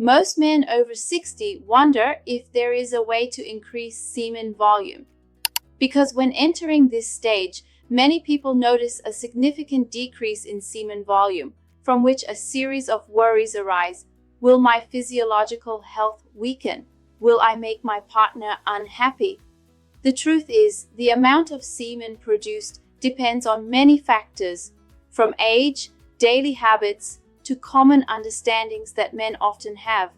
Most men over 60 wonder if there is a way to increase semen volume. Because when entering this stage, many people notice a significant decrease in semen volume, from which a series of worries arise. Will my physiological health weaken? Will I make my partner unhappy? The truth is, the amount of semen produced depends on many factors, from age, daily habits, to common understandings that men often have.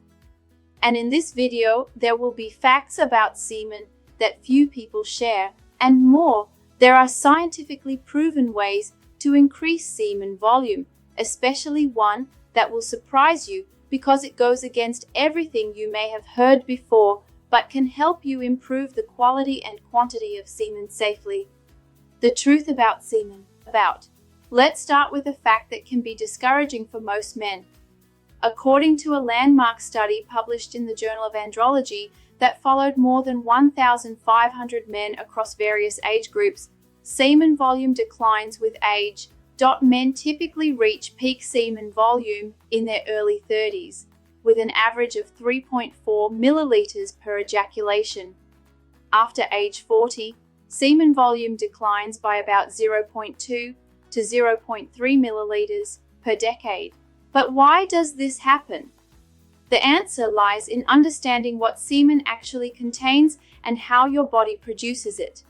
And in this video, there will be facts about semen that few people share, and more. There are scientifically proven ways to increase semen volume, especially one that will surprise you because it goes against everything you may have heard before, but can help you improve the quality and quantity of semen safely. The truth about semen. Let's start with a fact that can be discouraging for most men. According to a landmark study published in the Journal of Andrology that followed more than 1,500 men across various age groups, semen volume declines with age. Men typically reach peak semen volume in their early 30s, with an average of 3.4 milliliters per ejaculation. After age 40, semen volume declines by about 0.2 to 0.3 milliliters per decade. But why does this happen? The answer lies in understanding what semen actually contains and how your body produces it.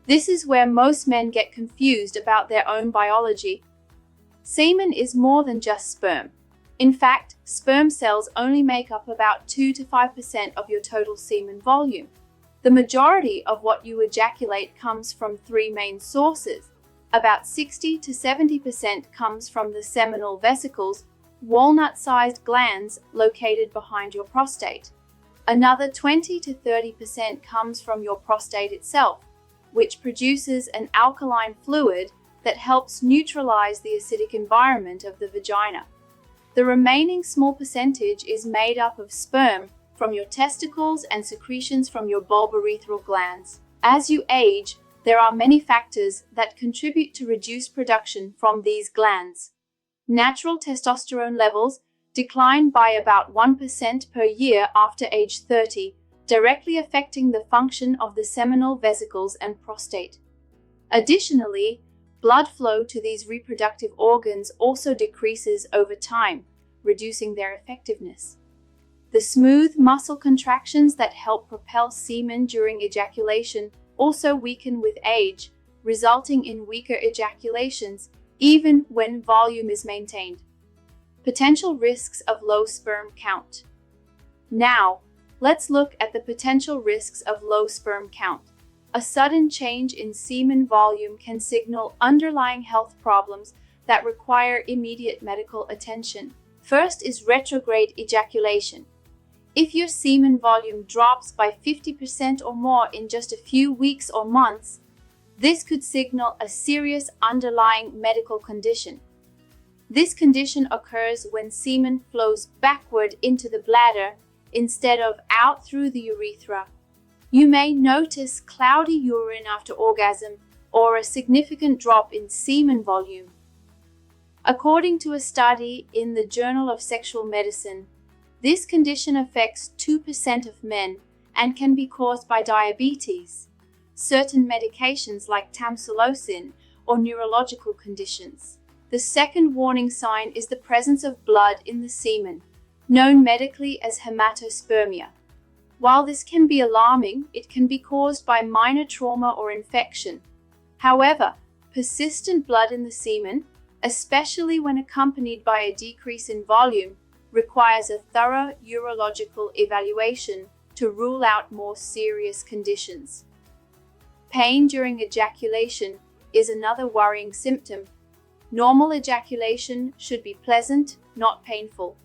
This is where most men get confused about their own biology. Semen is more than just sperm. In fact, sperm cells only make up about 2 to 5% of your total semen volume. The majority of what you ejaculate comes from three main sources. About 60 to 70% comes from the seminal vesicles, walnut-sized glands located behind your prostate. Another 20 to 30% comes from your prostate itself, which produces an alkaline fluid that helps neutralize the acidic environment of the vagina. The remaining small percentage is made up of sperm from your testicles and secretions from your bulbourethral glands. As you age, there are many factors that contribute to reduced production from these glands. Natural testosterone levels decline by about 1% per year after age 30, directly affecting the function of the seminal vesicles and prostate. Additionally, blood flow to these reproductive organs also decreases over time, reducing their effectiveness. The smooth muscle contractions that help propel semen during ejaculation also weaken with age, resulting in weaker ejaculations, even when volume is maintained. Potential risks of low sperm count. Now, let's look at the potential risks of low sperm count. A sudden change in semen volume can signal underlying health problems that require immediate medical attention. First is retrograde ejaculation. If your semen volume drops by 50% or more in just a few weeks or months, this could signal a serious underlying medical condition. This condition occurs when semen flows backward into the bladder instead of out through the urethra. You may notice cloudy urine after orgasm or a significant drop in semen volume. According to a study in the Journal of Sexual Medicine, this condition affects 2% of men and can be caused by diabetes, certain medications like tamsulosin, or neurological conditions. The second warning sign is the presence of blood in the semen, known medically as hematospermia. While this can be alarming, it can be caused by minor trauma or infection. However, persistent blood in the semen, especially when accompanied by a decrease in volume, requires a thorough urological evaluation to rule out more serious conditions. Pain during ejaculation is another worrying symptom. Normal ejaculation should be pleasant, not painful.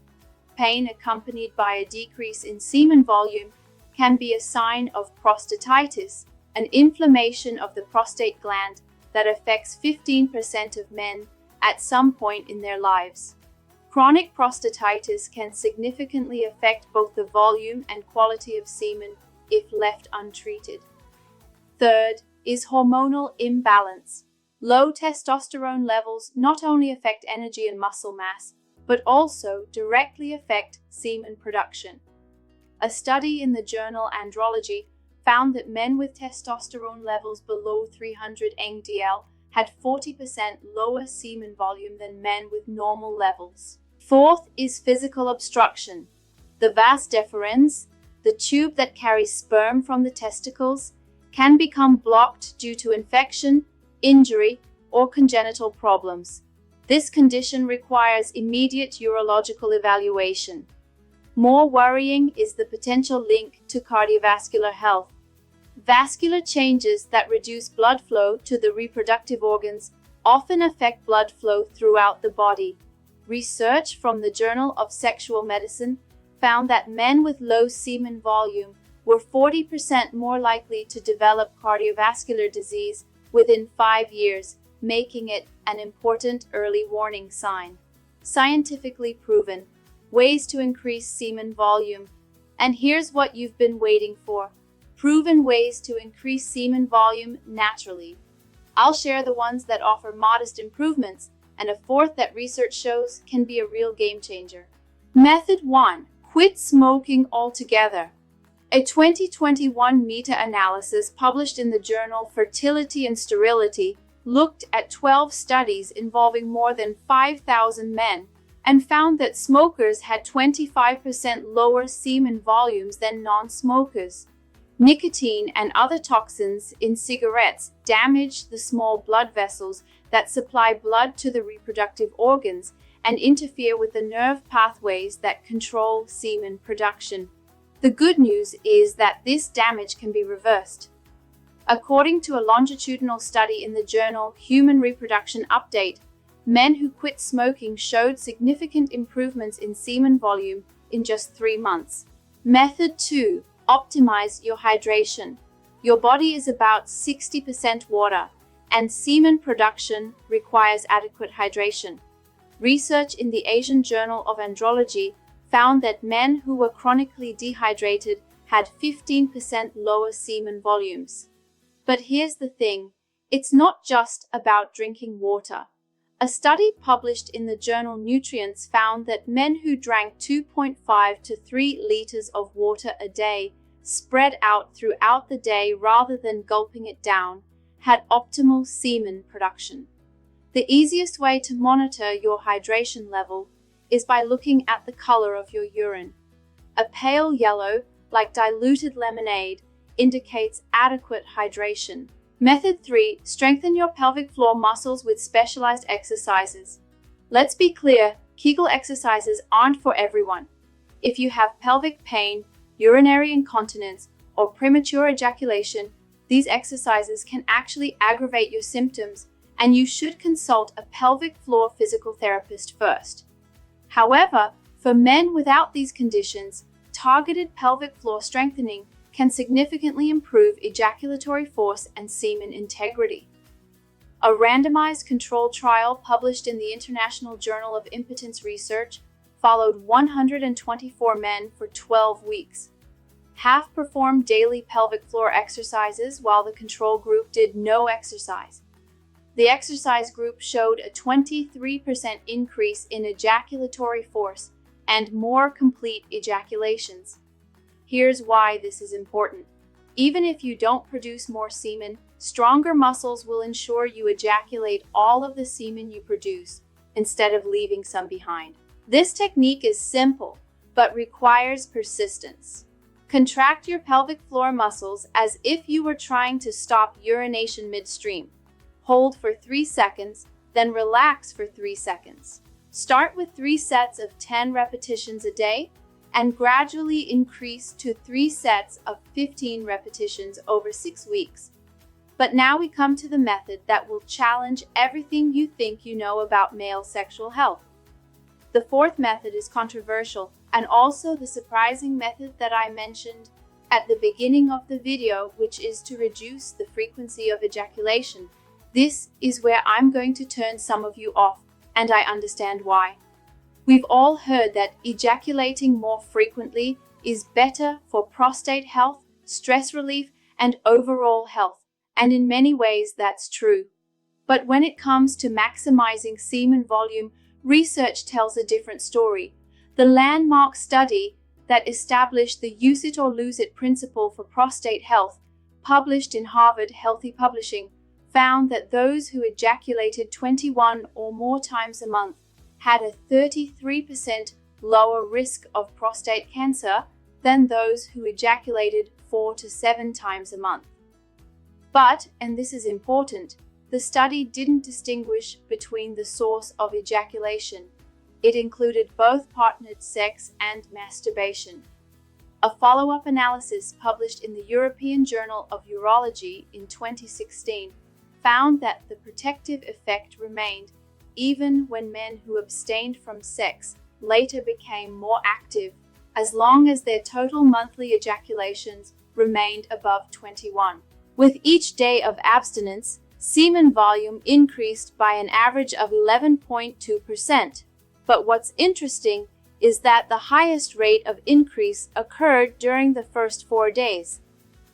Pain accompanied by a decrease in semen volume can be a sign of prostatitis, an inflammation of the prostate gland that affects 15% of men at some point in their lives. Chronic prostatitis can significantly affect both the volume and quality of semen if left untreated. Third is hormonal imbalance. Low testosterone levels not only affect energy and muscle mass, but also directly affect semen production. A study in the journal Andrology found that men with testosterone levels below 300 mdl had 40% lower semen volume than men with normal levels. Fourth is physical obstruction. The vas deferens, the tube that carries sperm from the testicles, can become blocked due to infection, injury, or congenital problems. This condition requires immediate urological evaluation. More worrying is the potential link to cardiovascular health. Vascular changes that reduce blood flow to the reproductive organs often affect blood flow throughout the body. Research from the Journal of Sexual Medicine found that men with low semen volume were 40% more likely to develop cardiovascular disease within 5 years, making it an important early warning sign. Scientifically proven ways to increase semen volume. And here's what you've been waiting for: proven ways to increase semen volume naturally. I'll share the ones that offer modest improvements, and a fourth that research shows can be a real game changer. Method 1. Quit smoking altogether. A 2021 meta-analysis published in the journal Fertility and Sterility looked at 12 studies involving more than 5,000 men and found that smokers had 25% lower semen volumes than non-smokers. Nicotine and other toxins in cigarettes damage the small blood vessels that supply blood to the reproductive organs and interfere with the nerve pathways that control semen production. The good news is that this damage can be reversed. According to a longitudinal study in the journal Human Reproduction Update, men who quit smoking showed significant improvements in semen volume in just 3 months. Method 2. Optimize your hydration. Your body is about 60% water, and semen production requires adequate hydration. Research in the Asian Journal of Andrology found that men who were chronically dehydrated had 15% lower semen volumes. But here's the thing, it's not just about drinking water. A study published in the journal Nutrients found that men who drank 2.5 to 3 liters of water a day, spread out throughout the day rather than gulping it down, had optimal semen production. The easiest way to monitor your hydration level is by looking at the color of your urine. A pale yellow, like diluted lemonade, indicates adequate hydration. Method 3. Strengthen your pelvic floor muscles with specialized exercises. Let's be clear, Kegel exercises aren't for everyone. If you have pelvic pain, urinary incontinence, or premature ejaculation, these exercises can actually aggravate your symptoms, and you should consult a pelvic floor physical therapist first. However, for men without these conditions, targeted pelvic floor strengthening can significantly improve ejaculatory force and semen integrity. A randomized controlled trial published in the International Journal of Impotence Research followed 124 men for 12 weeks. Half performed daily pelvic floor exercises while the control group did no exercise. The exercise group showed a 23% increase in ejaculatory force and more complete ejaculations. Here's why this is important. Even if you don't produce more semen, stronger muscles will ensure you ejaculate all of the semen you produce, instead of leaving some behind. This technique is simple, but requires persistence. Contract your pelvic floor muscles as if you were trying to stop urination midstream. Hold for 3 seconds, then relax for 3 seconds. Start with 3 sets of 10 repetitions a day, and gradually increase to 3 sets of 15 repetitions over 6 weeks. But now we come to the method that will challenge everything you think you know about male sexual health. The fourth method is controversial, and also the surprising method that I mentioned at the beginning of the video, which is to reduce the frequency of ejaculation. This is where I'm going to turn some of you off, and I understand why. We've all heard that ejaculating more frequently is better for prostate health, stress relief, and overall health, and in many ways that's true. But when it comes to maximizing semen volume, research tells a different story. The landmark study that established the use it or lose it principle for prostate health, published in Harvard Healthy Publishing, found that those who ejaculated 21 or more times a month had a 33% lower risk of prostate cancer than those who ejaculated 4 to 7 times a month. But, and this is important, the study didn't distinguish between the source of ejaculation. It included both partnered sex and masturbation. A follow-up analysis published in the European Journal of Urology in 2016 found that the protective effect remained even when men who abstained from sex later became more active, as long as their total monthly ejaculations remained above 21. With each day of abstinence, semen volume increased by an average of 11.2%. But what's interesting is that the highest rate of increase occurred during the first 4 days.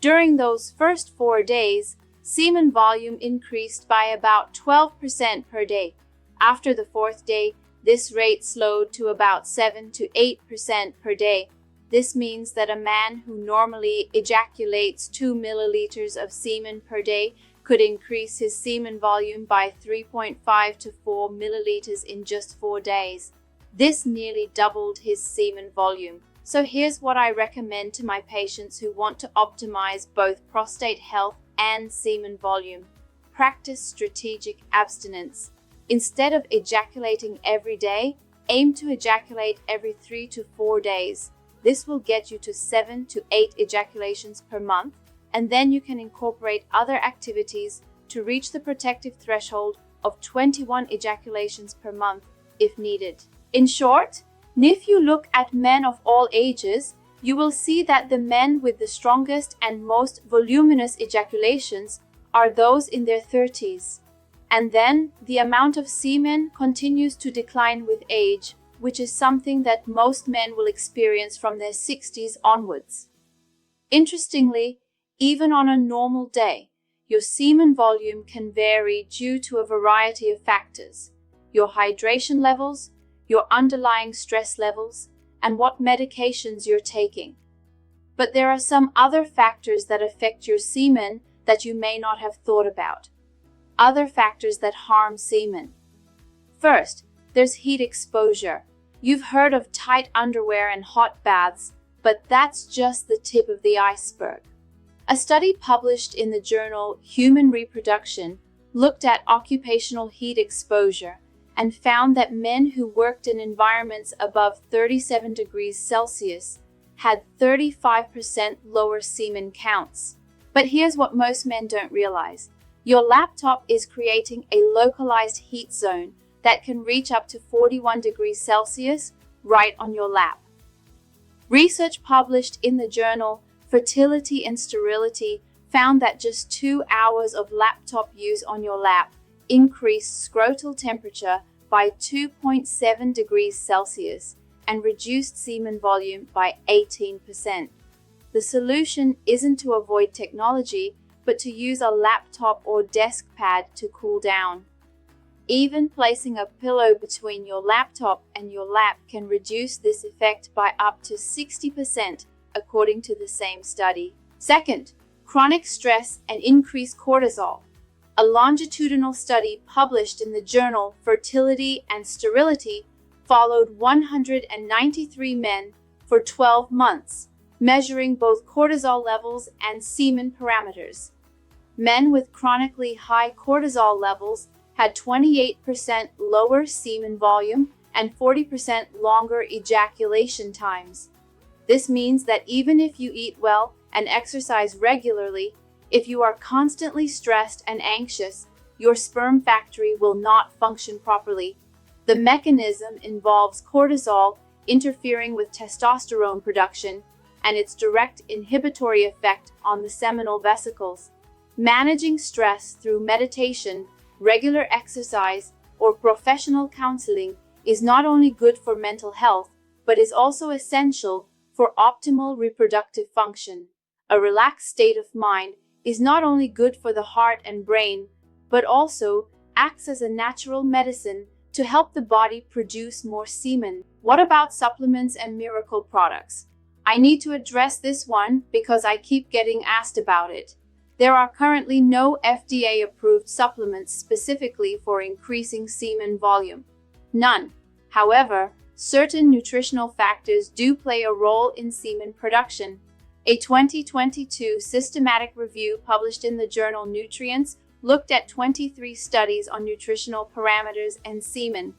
During those first 4 days, semen volume increased by about 12% per day. After the 4th day, this rate slowed to about 7 to 8% per day. This means that a man who normally ejaculates 2 milliliters of semen per day could increase his semen volume by 3.5 to 4 milliliters in just 4 days. This nearly doubled his semen volume. So here's what I recommend to my patients who want to optimize both prostate health and semen volume. Practice strategic abstinence. Instead of ejaculating every day, aim to ejaculate every 3 to 4 days. This will get you to 7 to 8 ejaculations per month, and then you can incorporate other activities to reach the protective threshold of 21 ejaculations per month if needed. In short, if you look at men of all ages, you will see that the men with the strongest and most voluminous ejaculations are those in their 30s. And then the amount of semen continues to decline with age, which is something that most men will experience from their 60s onwards. Interestingly, even on a normal day, your semen volume can vary due to a variety of factors: your hydration levels, your underlying stress levels, and what medications you're taking. But there are some other factors that affect your semen that you may not have thought about. Other factors that harm semen. First, there's heat exposure. You've heard of tight underwear and hot baths, but that's just the tip of the iceberg. A study published in the journal Human Reproduction looked at occupational heat exposure and found that men who worked in environments above 37 degrees Celsius had 35% lower semen counts. But here's what most men don't realize. Your laptop is creating a localized heat zone that can reach up to 41 degrees Celsius right on your lap. Research published in the journal Fertility and Sterility found that just 2 hours of laptop use on your lap increased scrotal temperature by 2.7 degrees Celsius and reduced semen volume by 18%. The solution isn't to avoid technology, but to use a laptop or desk pad to cool down. Even placing a pillow between your laptop and your lap can reduce this effect by up to 60%, according to the same study. Second, chronic stress and increased cortisol. A longitudinal study published in the journal Fertility and Sterility followed 193 men for 12 months, measuring both cortisol levels and semen parameters. Men with chronically high cortisol levels had 28% lower semen volume and 40% longer ejaculation times. This means that even if you eat well and exercise regularly, if you are constantly stressed and anxious, your sperm factory will not function properly. The mechanism involves cortisol interfering with testosterone production and its direct inhibitory effect on the seminal vesicles. Managing stress through meditation, regular exercise, or professional counseling is not only good for mental health, but is also essential for optimal reproductive function. A relaxed state of mind is not only good for the heart and brain, but also acts as a natural medicine to help the body produce more semen. What about supplements and miracle products? I need to address this one because I keep getting asked about it. There are currently no FDA-approved supplements specifically for increasing semen volume. None. However, certain nutritional factors do play a role in semen production. A 2022 systematic review published in the journal Nutrients looked at 23 studies on nutritional parameters and semen.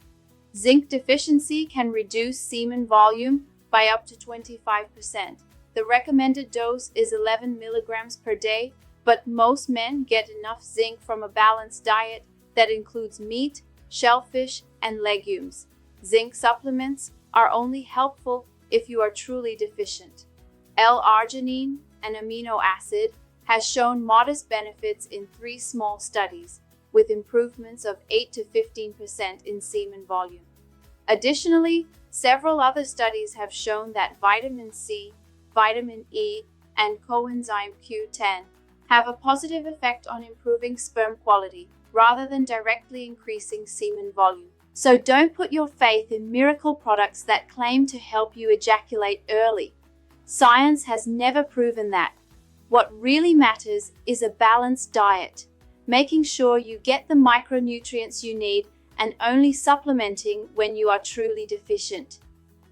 Zinc deficiency can reduce semen volume by up to 25%. The recommended dose is 11 milligrams per day, but most men get enough zinc from a balanced diet that includes meat, shellfish, and legumes. Zinc supplements are only helpful if you are truly deficient. L-arginine, an amino acid, has shown modest benefits in 3 small studies, with improvements of 8 to 15% in semen volume. Additionally, several other studies have shown that vitamin C, vitamin E, and coenzyme Q10 have a positive effect on improving sperm quality rather than directly increasing semen volume. So don't put your faith in miracle products that claim to help you ejaculate early. Science has never proven that. What really matters is a balanced diet, making sure you get the micronutrients you need and only supplementing when you are truly deficient.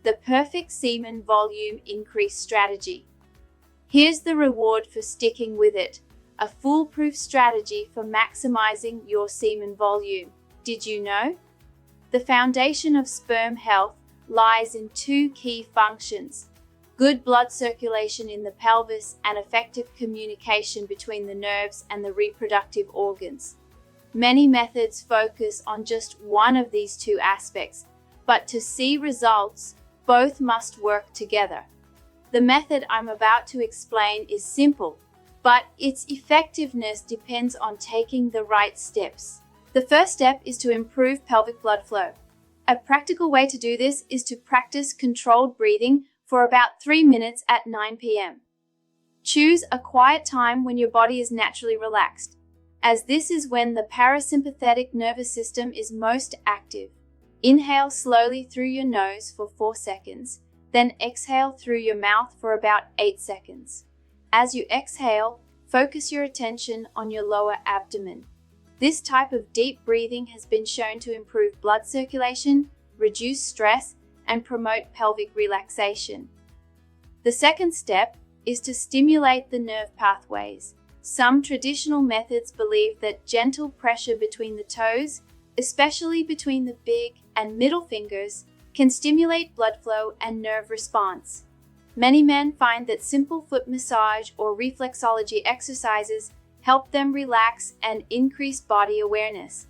The perfect semen volume increase strategy. Here's the reward for sticking with it: a foolproof strategy for maximizing your semen volume. Did you know? The foundation of sperm health lies in 2 key functions: good blood circulation in the pelvis and effective communication between the nerves and the reproductive organs. Many methods focus on just one of these 2 aspects, but to see results, both must work together. The method I'm about to explain is simple, but its effectiveness depends on taking the right steps. The first step is to improve pelvic blood flow. A practical way to do this is to practice controlled breathing for about 3 minutes at 9 p.m. Choose a quiet time when your body is naturally relaxed, as this is when the parasympathetic nervous system is most active. Inhale slowly through your nose for 4 seconds, then exhale through your mouth for about 8 seconds. As you exhale, focus your attention on your lower abdomen. This type of deep breathing has been shown to improve blood circulation, reduce stress, and promote pelvic relaxation. The second step is to stimulate the nerve pathways. Some traditional methods believe that gentle pressure between the toes, especially between the big and middle fingers, can stimulate blood flow and nerve response. Many men find that simple foot massage or reflexology exercises help them relax and increase body awareness.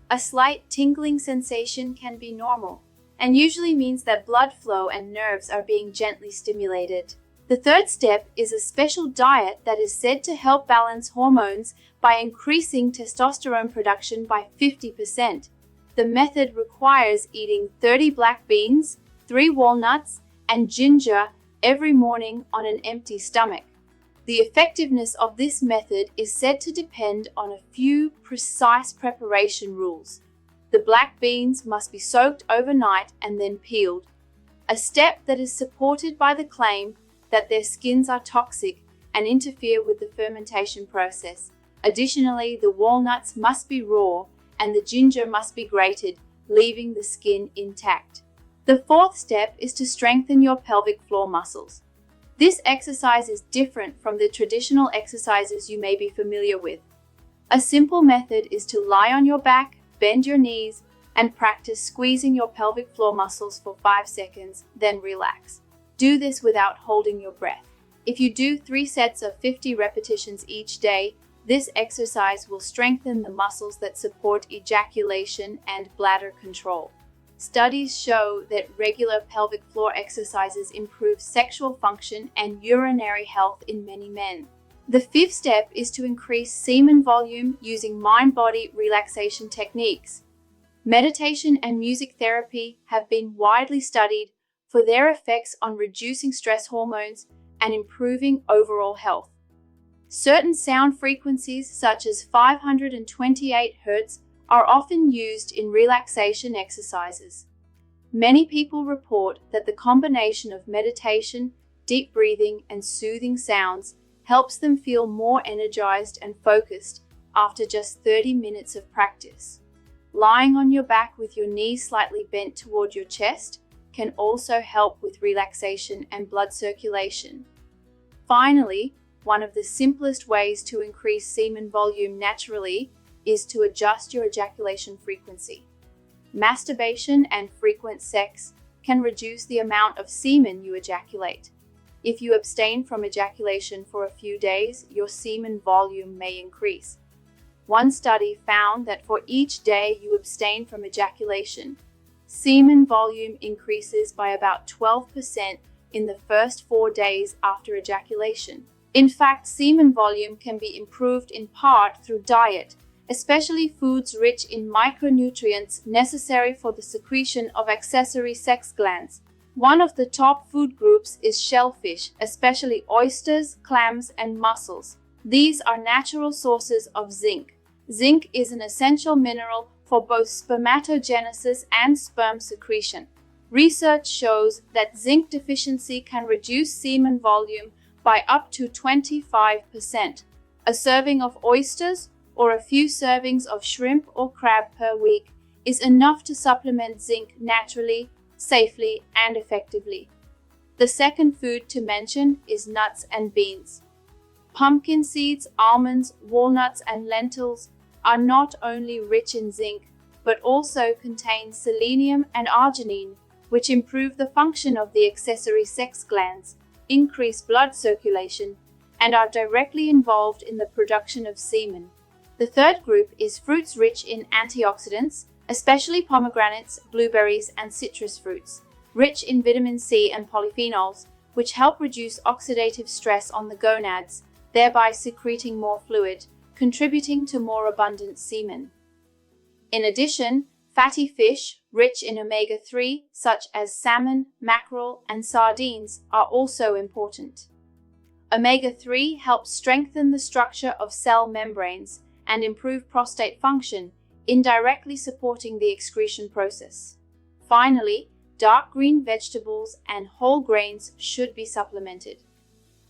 A slight tingling sensation can be normal, and usually means that blood flow and nerves are being gently stimulated. The third step is a special diet that is said to help balance hormones by increasing testosterone production by 50%. The method requires eating 30 black beans, 3 walnuts, and ginger every morning on an empty stomach. The effectiveness of this method is said to depend on a few precise preparation rules. The black beans must be soaked overnight and then peeled, a step that is supported by the claim that their skins are toxic and interfere with the fermentation process. Additionally, the walnuts must be raw and the ginger must be grated, leaving the skin intact. The fourth step is to strengthen your pelvic floor muscles. This exercise is different from the traditional exercises you may be familiar with. A simple method is to lie on your back, bend your knees, and practice squeezing your pelvic floor muscles for 5 seconds, then relax. Do this without holding your breath. If you do 3 sets of 50 repetitions each day, this exercise will strengthen the muscles that support ejaculation and bladder control. Studies show that regular pelvic floor exercises improve sexual function and urinary health in many men. The fifth step is to increase semen volume using mind-body relaxation techniques. Meditation and music therapy have been widely studied for their effects on reducing stress hormones and improving overall health. Certain sound frequencies, such as 528 Hz are often used in relaxation exercises. Many people report that the combination of meditation, deep breathing, and soothing sounds helps them feel more energized and focused after just 30 minutes of practice. Lying on your back with your knees slightly bent toward your chest can also help with relaxation and blood circulation. Finally, one of the simplest ways to increase semen volume naturally is to adjust your ejaculation frequency. Masturbation and frequent sex can reduce the amount of semen you ejaculate. If you abstain from ejaculation for a few days, your semen volume may increase. One study found that for each day you abstain from ejaculation, semen volume increases by about 12% in the first 4 days after ejaculation. In fact, semen volume can be improved in part through diet, especially foods rich in micronutrients necessary for the secretion of accessory sex glands. One of the top food groups is shellfish, especially oysters, clams, and mussels. These are natural sources of zinc. Zinc is an essential mineral for both spermatogenesis and sperm secretion. Research shows that zinc deficiency can reduce semen volume by up to 25%. A serving of oysters or a few servings of shrimp or crab per week is enough to supplement zinc naturally, safely, and effectively. The second food to mention is nuts and beans. Pumpkin seeds, almonds, walnuts, and lentils are not only rich in zinc, but also contain selenium and arginine, which improve the function of the accessory sex glands, increase blood circulation, and are directly involved in the production of semen. The third group is fruits rich in antioxidants, especially pomegranates, blueberries, and citrus fruits, rich in vitamin C and polyphenols, which help reduce oxidative stress on the gonads, thereby secreting more fluid, contributing to more abundant semen. In addition, fatty fish, rich in omega-3, such as salmon, mackerel, and sardines, are also important. Omega-3 helps strengthen the structure of cell membranes and improve prostate function, indirectly supporting the excretion process. Finally, dark green vegetables and whole grains should be supplemented.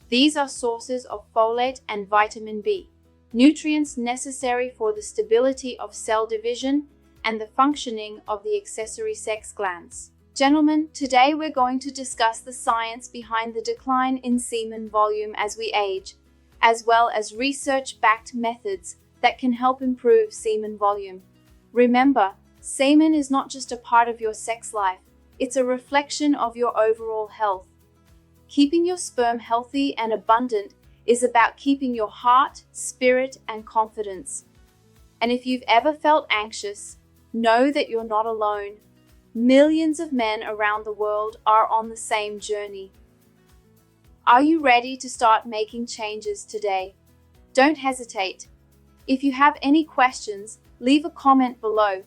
These are sources of folate and vitamin B, nutrients necessary for the stability of cell division and the functioning of the accessory sex glands. Gentlemen, today we're going to discuss the science behind the decline in semen volume as we age, as well as research-backed methods that can help improve semen volume. Remember, semen is not just a part of your sex life, it's a reflection of your overall health. Keeping your sperm healthy and abundant is about keeping your heart, spirit, and confidence. And if you've ever felt anxious, know that you're not alone. Millions of men around the world are on the same journey. Are you ready to start making changes today? Don't hesitate. If you have any questions, leave a comment below,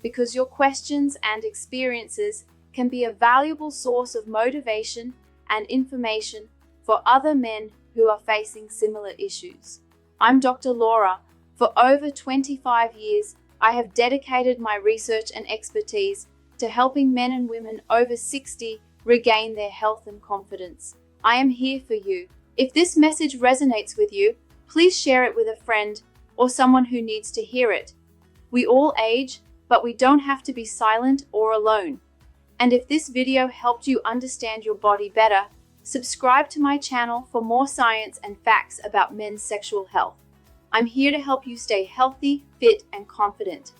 because your questions and experiences can be a valuable source of motivation and information for other men who are facing similar issues. I'm Dr. Laura. For over 25 years, I have dedicated my research and expertise to helping men and women over 60 regain their health and confidence. I am here for you. If this message resonates with you, please share it with a friend or someone who needs to hear it. We all age, but we don't have to be silent or alone. And if this video helped you understand your body better, subscribe to my channel for more science and facts about men's sexual health. I'm here to help you stay healthy, fit, and confident.